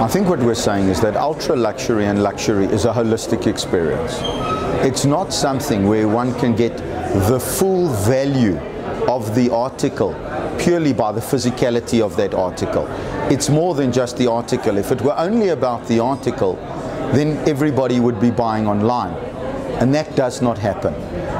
I think what we're saying is that ultra luxury and luxury is a holistic experience. It's not something where one can get the full value of the article purely by the physicality of that article. It's more than just the article. If it were only about the article, then everybody would be buying online. And that does not happen.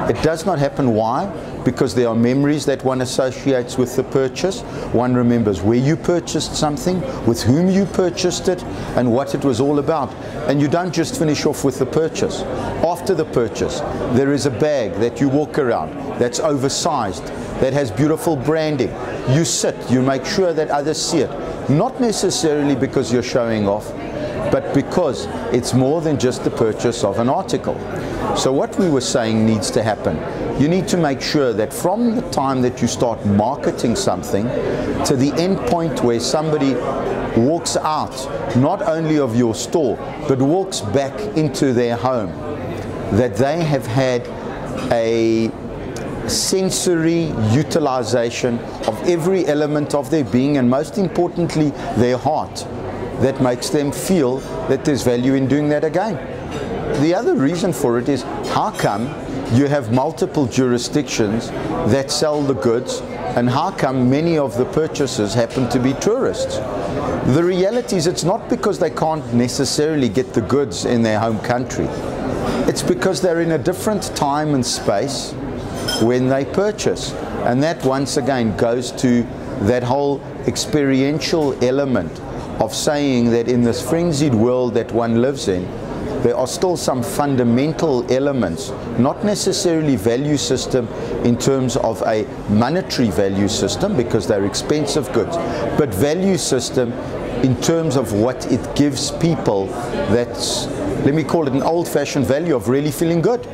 It does not happen. Why? Because there are memories that one associates with the purchase. One remembers where you purchased something, with whom you purchased it, and what it was all about. And you don't just finish off with the purchase. After the purchase, there is a bag that you walk around that's oversized, that has beautiful branding. You sit, you make sure that others see it. Not necessarily because you're showing off, but because it's more than just the purchase of an article. So what we were saying needs to happen. You need to make sure that from the time that you start marketing something to the end point where somebody walks out, not only of your store, but walks back into their home, that they have had a sensory utilization of every element of their being, and most importantly, their heart, that makes them feel that there's value in doing that again. The other reason for it is, how come you have multiple jurisdictions that sell the goods, and how come many of the purchasers happen to be tourists? The reality is, it's not because they can't necessarily get the goods in their home country. It's because they're in a different time and space when they purchase. And that once again goes to that whole experiential element of saying that in this frenzied world that one lives in, there are still some fundamental elements, not necessarily value system in terms of a monetary value system because they're expensive goods, but value system in terms of what it gives people. That's, let me call it an old-fashioned value of really feeling good.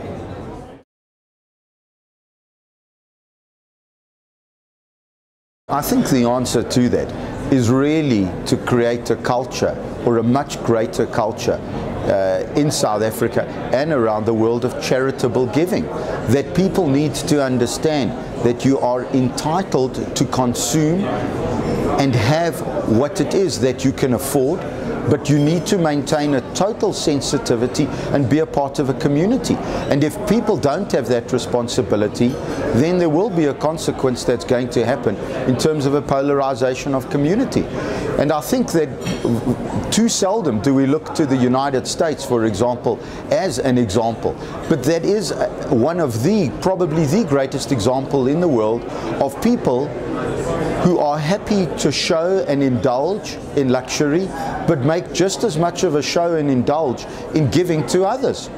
I think the answer to that is really to create a culture, or a much greater culture, in South Africa and around the world, of charitable giving. That people need to understand that you are entitled to consume and have what it is that you can afford, but you need to maintain a total sensitivity and be a part of a community. And if people don't have that responsibility, then there will be a consequence that's going to happen in terms of a polarization of community. And I think that too seldom do we look to the United States, for example, as an example. But that is one of probably the greatest example in the world of people who are happy to show and indulge in luxury, but make just as much of a show and indulge in giving to others.